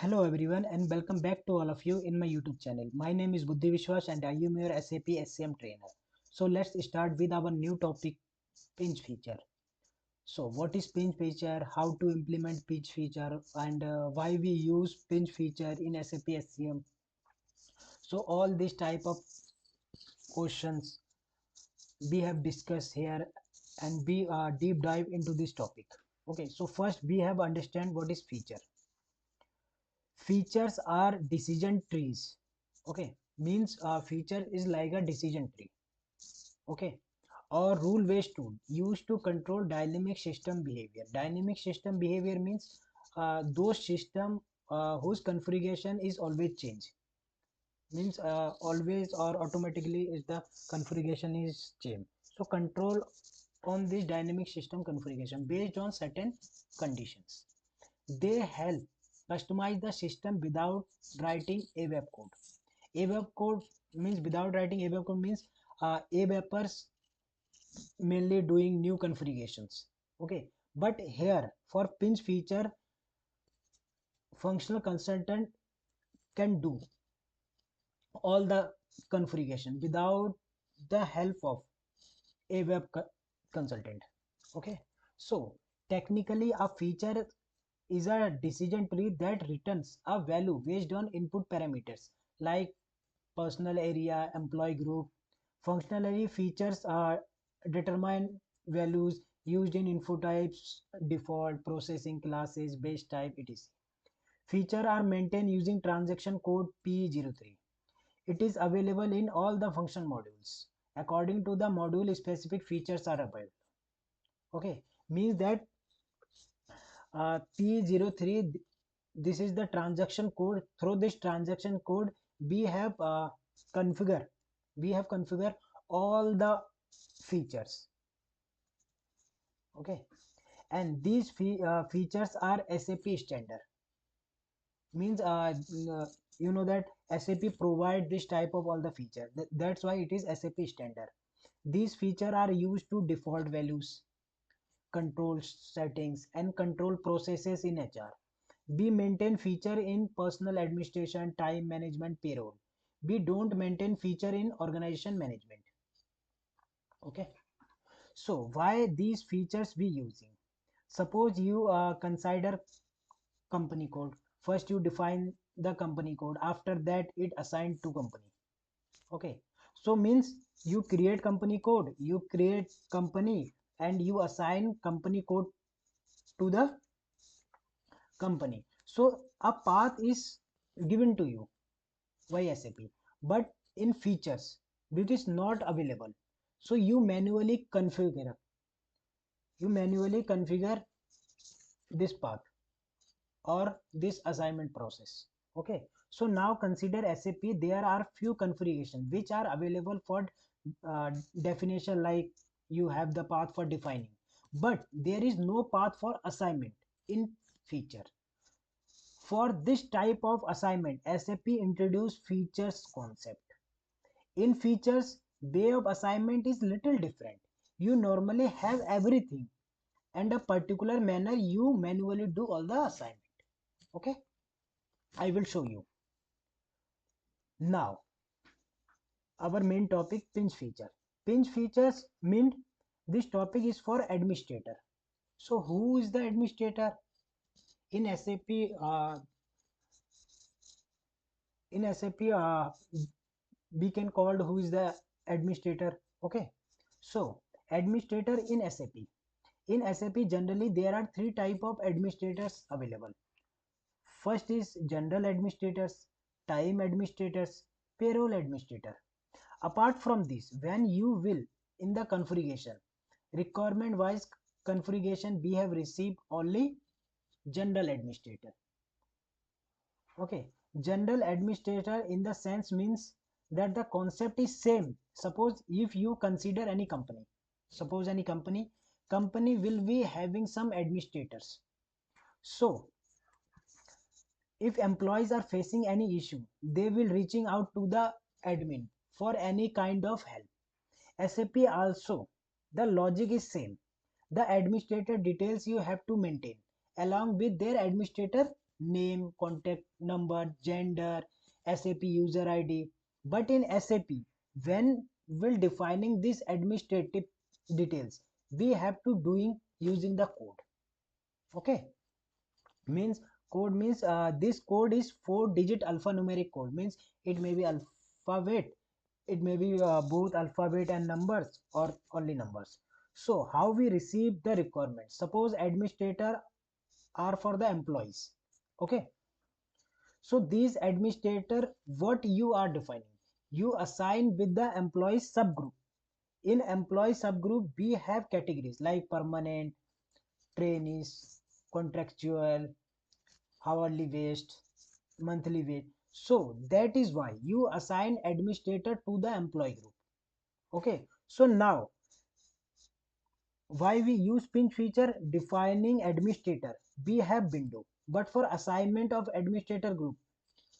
Hello everyone and welcome back to all of you in my YouTube channel. My name is Buddhi Vishwas and I am your SAP HCM trainer. So let's start with our new topic, pinch feature. So what is pinch feature, how to implement pinch feature, and why we use pinch feature in SAP HCM. So all these type of questions we have discussed here and we deep dive into this topic. Okay, so first we have understand what is feature. Features are decision trees. Okay, means feature is like a decision tree. Okay, or rule based tool used to control dynamic system behavior. Dynamic system behavior means those system whose configuration is always change, means always or automatically is the configuration is change. So control on this dynamic system configuration based on certain conditions. They help customize the system without writing ABAP code. ABAP code means without writing ABAP code means ABAPers mainly doing new configurations. Okay, but here for pinch feature, functional consultant can do all the configuration without the help of ABAP consultant. Okay, so technically a feature is a decision tree that returns a value based on input parameters like personal area, employee group. Functionally, features are determine values used in info types, default, processing classes, base type, etc. Feature are maintained using transaction code PE03. It is available in all the function modules. According to the module, specific features are available. Okay, means that P03, this is the transaction code. Through this transaction code we have configure we have configure all the features. Okay, and these features are SAP standard. Means you know that SAP provide this type of all the feature. That's why it is SAP standard. These features are used to default values, control settings, and control processes in HR. We maintain feature in personal administration, time management, payroll. We don't maintain feature in organization management. Okay, so why these features we using? Suppose you consider company code. First you define the company code, after that it assigned to company. Okay, so means you create company code, you create company, and you assign company code to the company. So a path is given to you by SAP, but in features which is not available. So you manually configure this path or this assignment process. Okay, so now consider SAP. There are few configurations which are available for definition, like you have the path for defining, but there is no path for assignment in feature. For this type of assignment, SAP introduced features concept. In features, way of assignment is little different. You normally have everything and a particular manner you manually do all the assignment. Okay, I will show you. Now, our main topic, pinch feature. Pinch features mean this topic is for administrator. So who is the administrator in SAP? In SAP, we can call who is the administrator. Okay, so administrator in SAP. In SAP, generally there are three type of administrators available. First is general administrators, time administrators, payroll administrator. Apart from this, when you will in the configuration, requirement wise configuration, we have received only general administrator. Okay, general administrator in the sense means that the concept is same. Suppose if you consider any company, suppose any company will be having some administrators. So if employees are facing any issue, they will reaching out to the admin for any kind of help. SAP also, the logic is same. The administrator details you have to maintain along with their administrator name, contact number, gender, SAP user ID. But in SAP, when we're defining these administrative details, we have to doing using the code. Okay, means code means this code is 4-digit alphanumeric code, means it may be alphabet, it may be both alphabet and numbers or only numbers. So how we receive the requirements, suppose administrator are for the employees. Okay, so these administrator, what you are defining, you assign with the employee subgroup. In employee subgroup we have categories like permanent, trainees, contractual, hourly wage, monthly wage. So that is why you assign administrator to the employee group. Okay, so now why we use pinch feature, defining administrator we have window, but for assignment of administrator group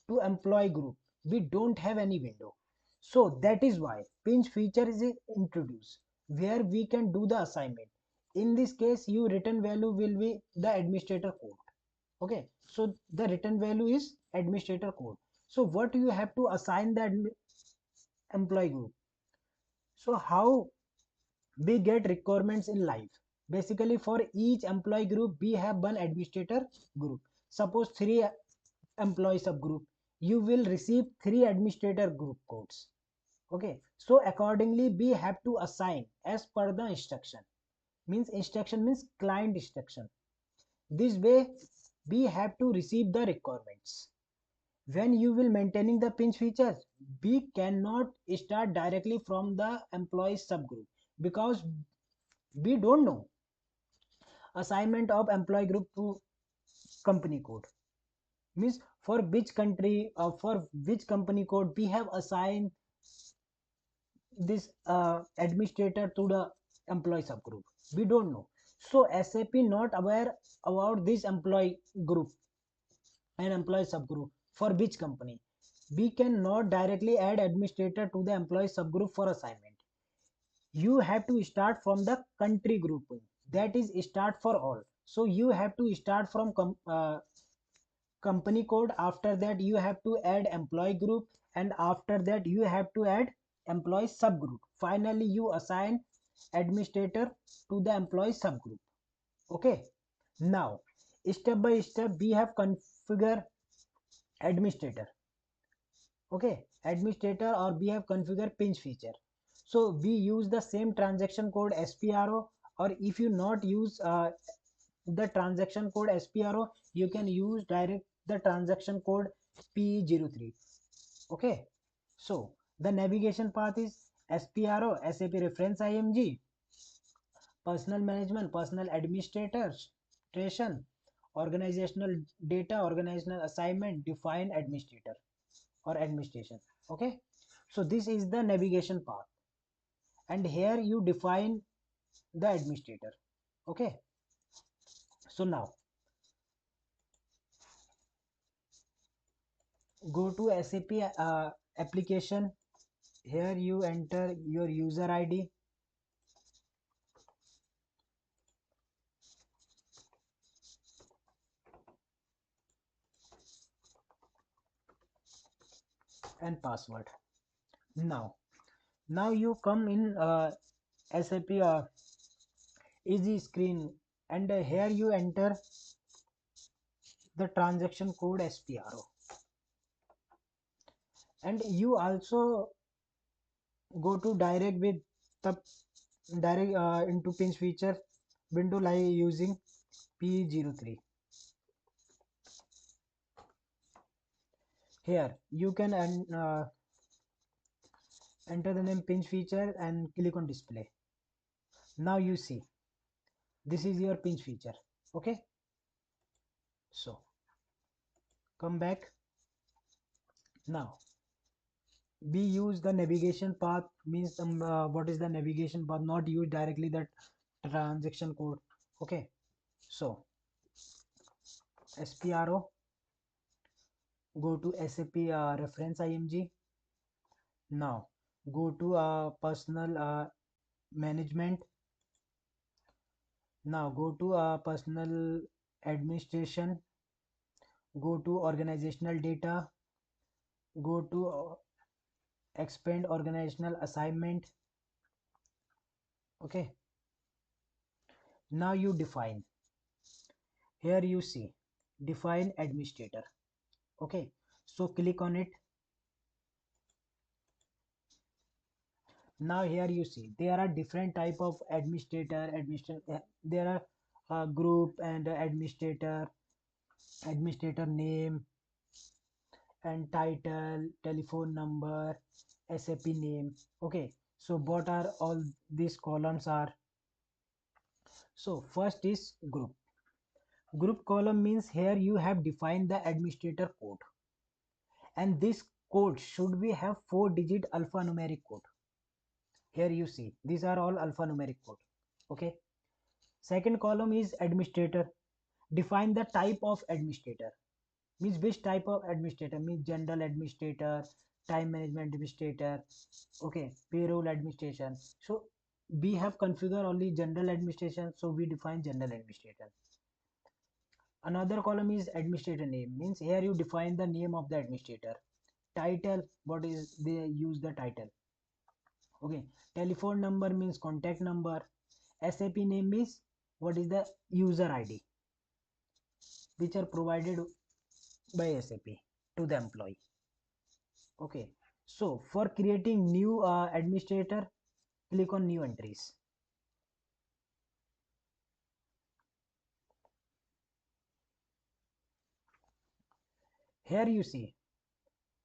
to employee group we don't have any window. So that is why pinch feature is introduced, where we can do the assignment. In this case your return value will be the administrator code. Okay, so the return value is administrator code. So what you have to assign the employee group. So how we get requirements in life, basically for each employee group we have one administrator group. Suppose 3 employee subgroup, you will receive 3 administrator group codes. Okay, so accordingly we have to assign as per the instruction. Means instruction means client instruction. This way we have to receive the requirements. When you will maintaining the pinch features, we cannot start directly from the employee subgroup, because we don't know assignment of employee group to company code, means for which country or for which company code we have assigned this administrator to the employee subgroup, we don't know. So SAP not aware about this employee group and employee subgroup for which company. We cannot directly add administrator to the employee subgroup for assignment. You have to start from the country grouping, that is start for all. So you have to start from company code, after that you have to add employee group, and after that you have to add employee subgroup. Finally you assign administrator to the employee subgroup. Okay, now step by step we have configure administrator. Okay, administrator, or we have configured pinch feature. So we use the same transaction code SPRO, or if you not use the transaction code SPRO, you can use direct the transaction code PE03. Okay, so the navigation path is SPRO, SAP reference IMG, personal management, personal administration, organizational data, organizational assignment, define administrator or administration. Okay, so this is the navigation path, and here you define the administrator. Okay, so now go to SAP application. Here you enter your user ID, and password. Now you come in SAP easy screen, and here you enter the transaction code SPRO, and you also go to direct with the direct into pinch feature window like using P03. Here you can enter the name pinch feature and click on display. Now you see this is your pinch feature. Okay, so come back. Now we use the navigation path, means what is the navigation path, not use directly that transaction code. Okay, so SPRO, go to SAP reference IMG. Now go to personal management. Now go to personal administration. go to organizational data, go to expand organizational assignment. Okay, now you define. Here you see define administrator. Okay, so click on it. Now here you see there are different type of administrator. There are group and administrator name and title, telephone number, SAP name. Okay, so what are all these columns are? So first is group. Group column means here you have defined the administrator code, and this code should be have 4-digit alphanumeric code. Here you see these are all alphanumeric code. Okay, second column is administrator. Define the type of administrator, means which type of administrator, means general administrator, time management administrator, okay, payroll administration. So we have configured only general administration, so we define general administrator. Another column is administrator name, means here you define the name of the administrator. Title, what is they use the title. Okay, telephone number means contact number. SAP name means what is the user ID, which are provided by SAP to the employee. Okay, so for creating new administrator, click on new entries. Here you see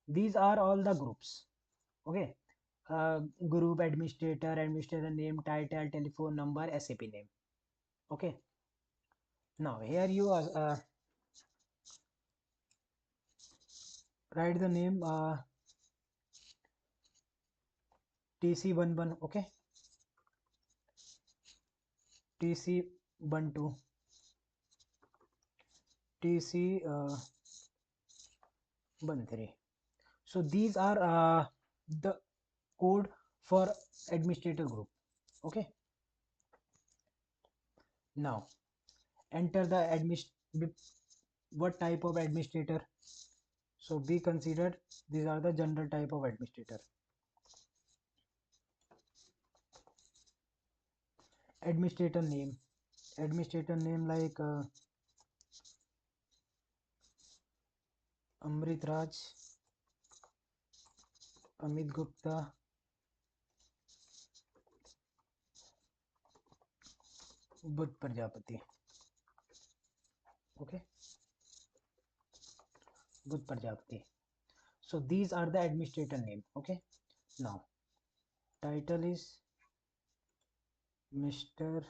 these are all the groups. Okay, group administrator, administrator name, title, telephone number, SAP name. Okay, now here you write the name TC11. Okay, TC12, TC13. So these are the code for administrator group. Okay, now enter the what type of administrator. So we considered these are the general type of administrator. Administrator name, like Amrit Raj, Amit Gupta, Buddh Prajapati. Okay, Buddh Prajapati. So these are the administrator name. Okay, now title is Mr.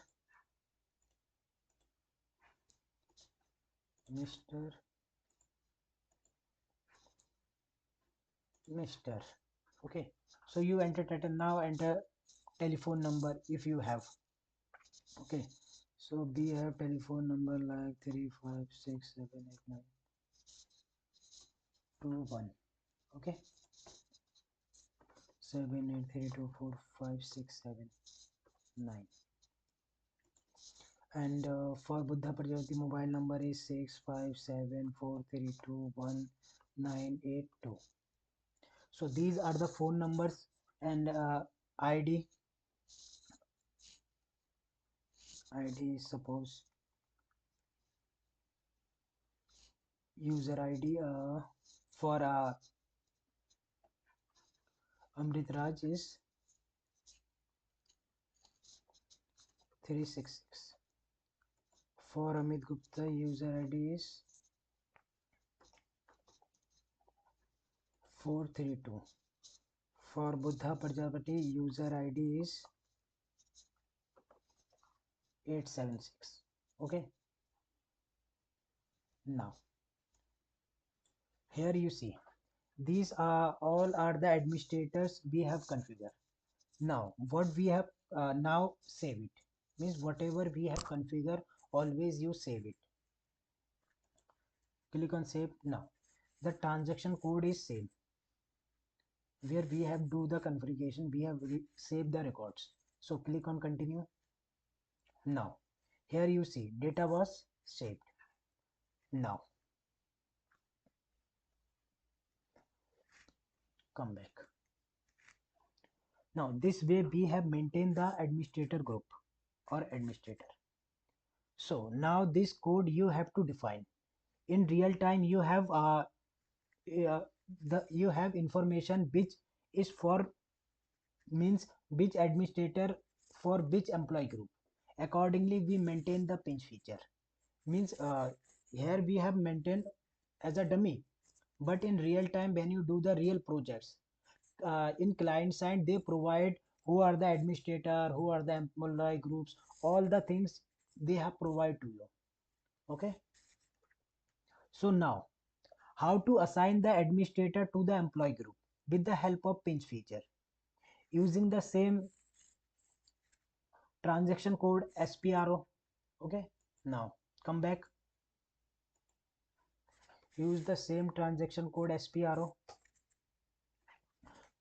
Okay, so you enter title. Now enter telephone number if you have. Okay, so we have telephone number like 3567892 okay, 783245679. And for Buddha Prajapati mobile number is 657432198. So these are the phone numbers and ID suppose user ID for Amrit Raj is 366. For Amit Gupta user ID is 432. For Buddha Prajapati user ID is 876. Okay, now here you see these are all are the administrators we have configured. Now what we have now save it, means whatever we have configured always you save it. Click on save. Now the transaction code is same, where we have do the configuration, we have saved the records. So click on continue. Now here you see data was saved. Now come back. Now this way we have maintained the administrator group or administrator. So now this code you have to define in real time. You have you have information which is for, means which administrator for which employee group. Accordingly we maintain the pinch feature, means here we have maintained as a dummy, but in real time when you do the real projects, in client side they provide who are the administrator, who are the employee groups, all the things they have provided to you. Okay, so now how to assign the administrator to the employee group with the help of pinch feature using the same transaction code SPRO. Okay, now come back, use the same transaction code SPRO,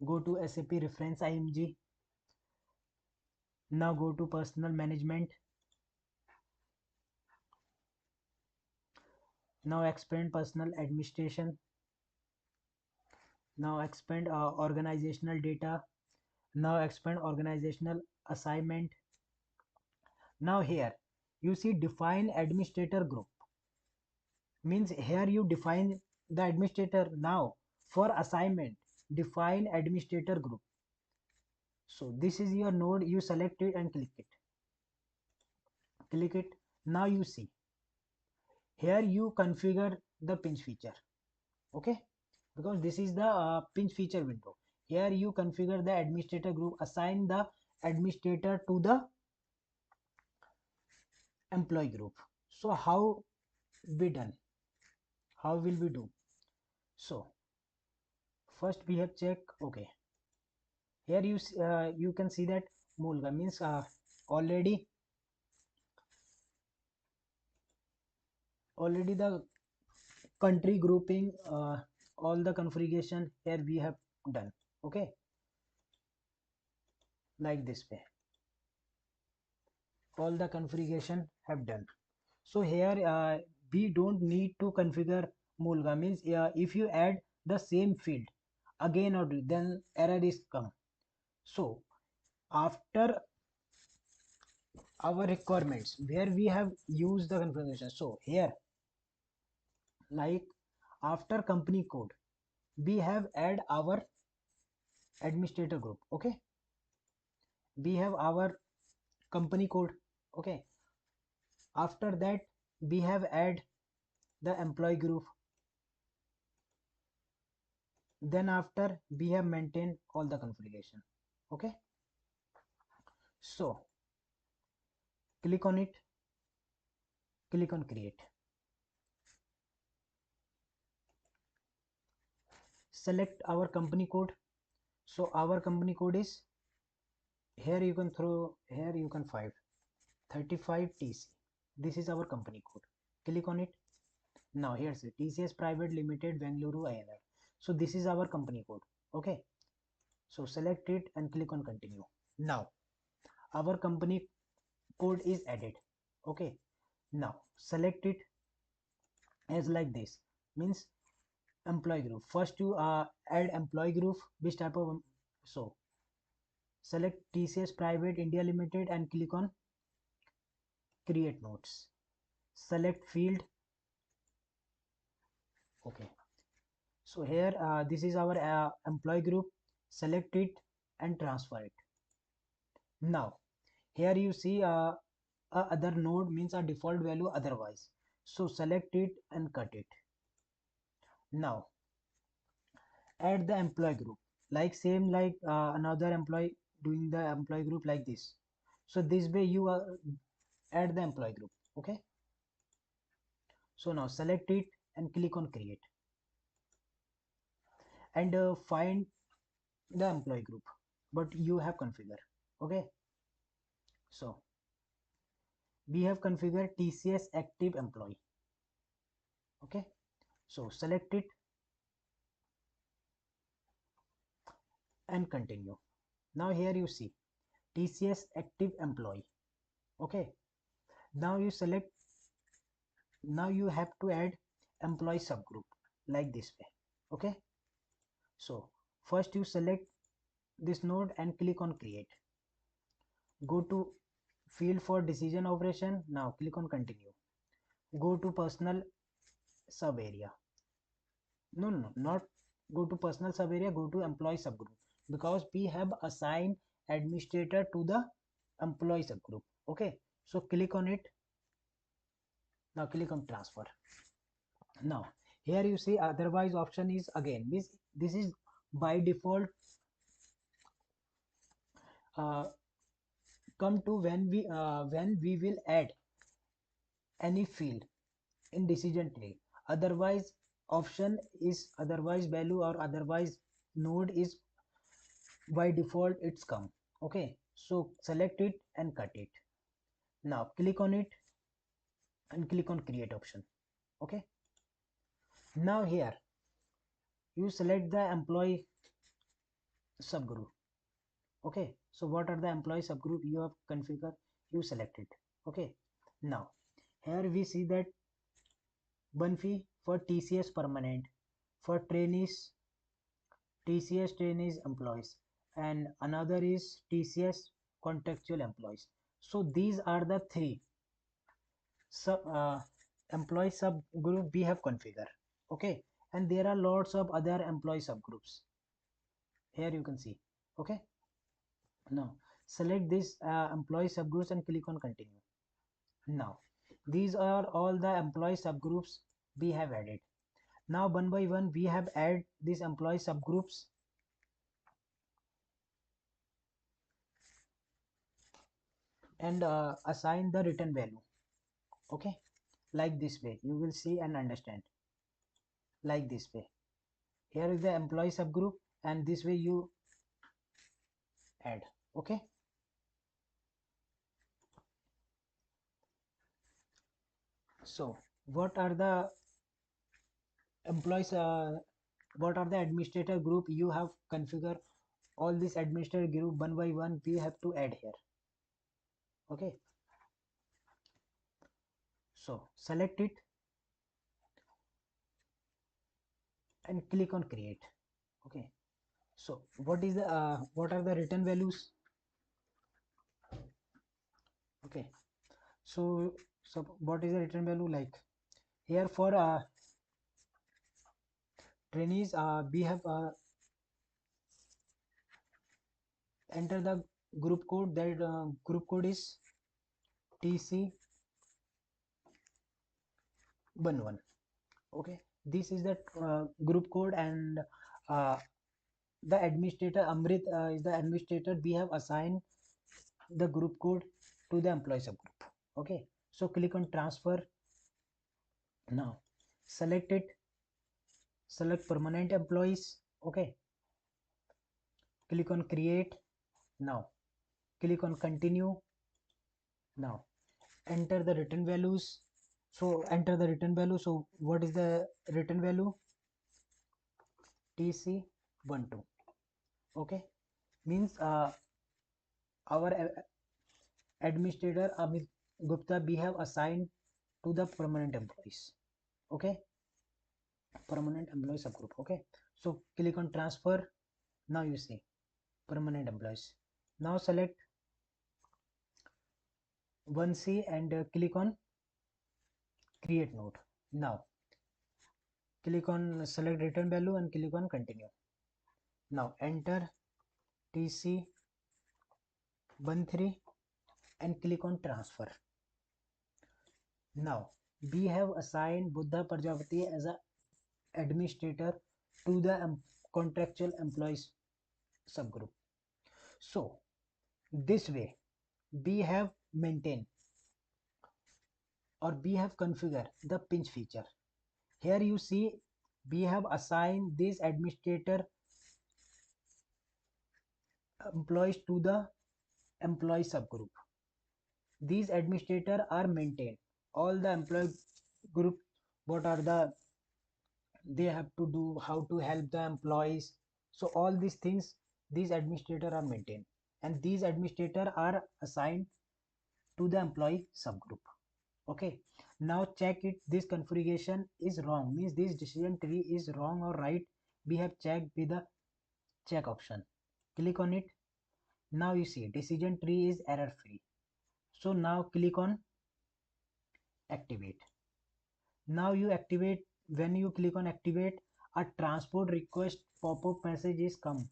go to SAP reference IMG. Now go to personal management. Now expand personal administration. Now expand organizational data. Now expand organizational assignment. Now here you see define administrator group, means here you define the administrator. Now for assignment define administrator group. So this is your node, you select it and click it, now you see here you configure the pinch feature. Okay, because this is the pinch feature window. Here you configure the administrator group, assign the administrator to the employee group. So how we done, how will we do? So first we have check. Okay, here you can see that Mulga means already the country grouping, all the configuration here we have done. Okay, like this way all the configuration have done. So here we don't need to configure Mulga, means if you add the same field again or then error is come. So after our requirements where we have used the configuration, so here like after company code we have add our administrator group. Okay, we have our company code. Okay, after that we have add the employee group, then after we have maintained all the configuration. Okay, so click on it, click on create, select our company code. So our company code is here, you can throw here, you can find 35TC. This is our company code, click on it. Now here's it, TCS Private Limited Bengaluru INR. So this is our company code. Okay, so select it and click on continue. Now our company code is added. Okay, now select it as like this, means employee group. First you add employee group, which type of, so select TCS Private India Limited and click on create notes, select field. Okay, so here this is our employee group, select it and transfer it. Now here you see other node, means a default value otherwise, so select it and cut it. Now add the employee group, like same like another employee doing the employee group like this. So this way you add the employee group. Okay, so now select it and click on create and find the employee group but you have configured. Okay, so we have configured TCS active employee. Okay, so select it and continue. Now here you see TCS active employee. Okay, now you select, now you have to add employee subgroup like this way. Okay, so First you select this node and click on create. Go to field for decision operation. Now click on continue. Go to personal sub area. No, not go to personal sub area, go to employee subgroup, because we have assigned administrator to the employee subgroup. Okay, so click on it. Now click on transfer. Now here you see otherwise option is again this is by default uh, come to when we will add any field in decision tree. Otherwise option is otherwise value or otherwise node is by default it's come. Okay, so select it and cut it. Now click on it and click on create option. Okay, now here you select the employee subgroup. Okay, so what are the employee subgroup you have configured, you select it. Okay, now here we see that one fee for TCS permanent, for trainees TCS trainees employees, and another is TCS contractual employees. So these are the three sub employee subgroup we have configured. Okay, and there are lots of other employee subgroups. Here you can see. Okay, now select this employee subgroups and click on continue. Now these are all the employee subgroups we have added. Now one by one we have added these employee subgroups and assign the return value. Okay, like this way you will see and understand. Like this way, here is the employee subgroup and this way you add. Okay, so what are the employees what are the administrator group you have configured? All this administrator group one by one we have to add here. Okay, so select it and click on create. Okay, so what is the what are the return values? Okay, so what is the return value? Like here for trainees we have enter the group code. That group code is TC11. Okay, this is the group code, and uh, the administrator Amrit is the administrator. We have assigned the group code to the employee subgroup. Okay, so click on transfer. Now select it, select permanent employees. Okay, click on create. Now click on continue. Now enter the return values. So enter the return value. So what is the return value? TC12. Okay, means our administrator Amit Gupta we have assigned to the permanent employees. Okay, permanent employee subgroup. Okay, so click on transfer. Now you see permanent employees. Now select 1C and click on create node. Now click on select return value and click on continue. Now enter TC13 and click on transfer. Now we have assigned Buddha Prajapati as a administrator to the contractual employees subgroup. So this way we have maintained or we have configured the pinch feature. Here you see we have assigned this administrator employees to the employee subgroup. These administrators are maintained. All the employee group, what are the they have to do, how to help the employees. So all these things, these administrators are maintained, and these administrators are assigned to the employee subgroup. Okay, now check it. This configuration is wrong, means this decision tree is wrong or right. We have checked with the check option, click on it. Now you see decision tree is error free. So now click on activate. Now you activate. When you click on activate, a transport request pop-up message is come.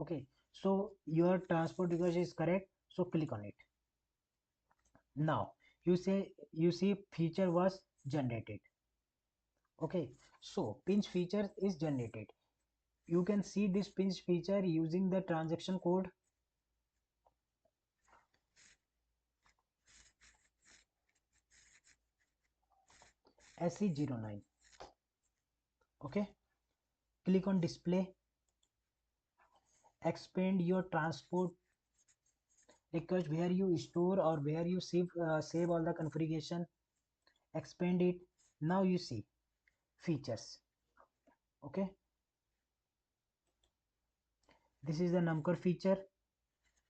Okay, so your transport request is correct, so click on it. Now you see feature was generated. Okay, so pinch feature is generated. You can see this pinch feature using the transaction code SE09. Okay, click on display, expand your transport request where you store or where you save all the configuration, expand it. Now you see features. Okay, this is the number feature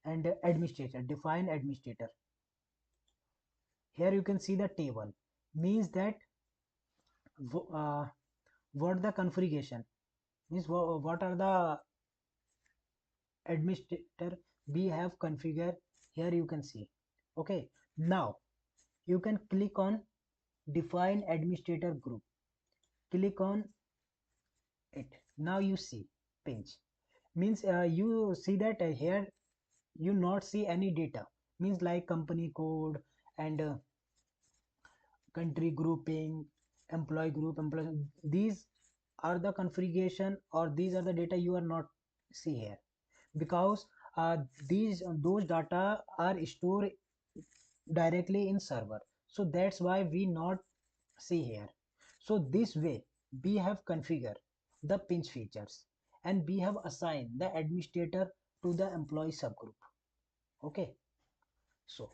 and administrator, define administrator. Here you can see the table, means that uh, what the configuration means, what are the administrator we have configured. Here you can see. Okay, now you can click on define administrator group, click on it. Now you see pinch, means you see that here you not see any data, means like company code and country grouping, employee group, employee, these are the configuration or these are the data you are not see here, because these those data are stored directly in server, so that's why we not see here. So this way we have configured the pinch features and we have assigned the administrator to the employee subgroup. Okay, so